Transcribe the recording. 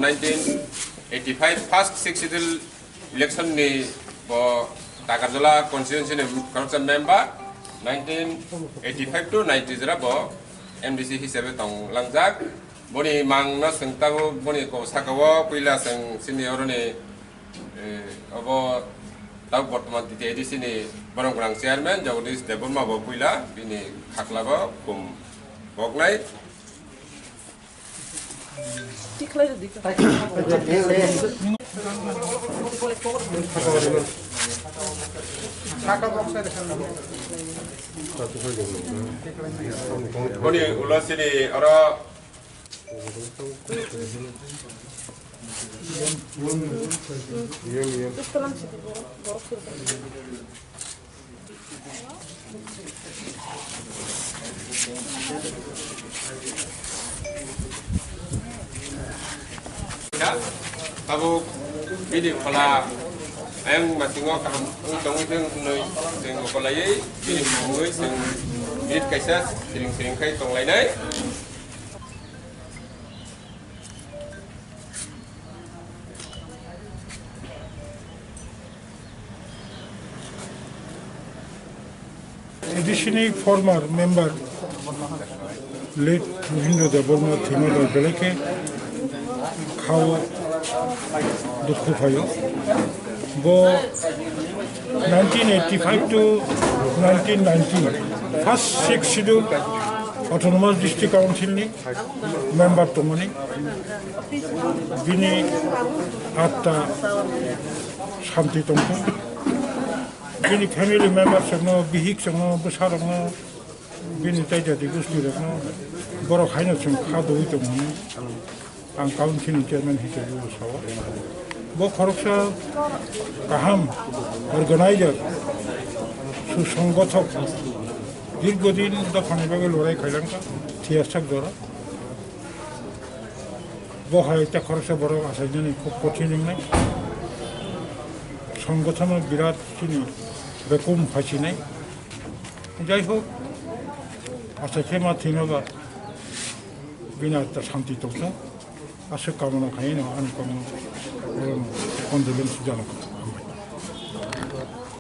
1985 first successful election ni bo Takarjala constituency ni corruption member 1985 to 90 jara bo MDC hisabe tong langjak boni mangna sengtago boni ko sakawo puila seng senior ni abo tau bortoman titi edisi ni barang chairman Jagdish Deborma bo puila bini khaklaba kum bognai Koni ulas ini orang Kamu ini kalau yang masih ngok kamu tunggu tunggu tunggu kalau ye ini mungkin sing ini kaisas sering kai tong lain ay Additionally, former member late Rohindra Deborma Thimodar Beleke Khao Dukhu Phayo Bo 1985 to 1990 first 6 schedule Autonomous District Council ni member Tomoni Bini Atta Shanti Tongko Bini family members no bihik no besar no Bini taja di gusti no borok haina chung khadu ito mo ang council chairman hisabe sawa bo khoroksa kaham organizer সুসংগঠক দীর্ঘদিন দফানিভাবে লড়াই খাইলাঙ্কা থিয়াসাক ধরা বহাইটা খরচা বড় assignee খুব কঠিন নাই সংগঠনের বিরাট চিনি বেকুম ফাঁসি নাই যাই হোক আসাইকে মা থিনবা বিনা একটা শান্তি তথ্য আশা কামনা খাই না আমি কম কন্ডোলেন্স জানাবো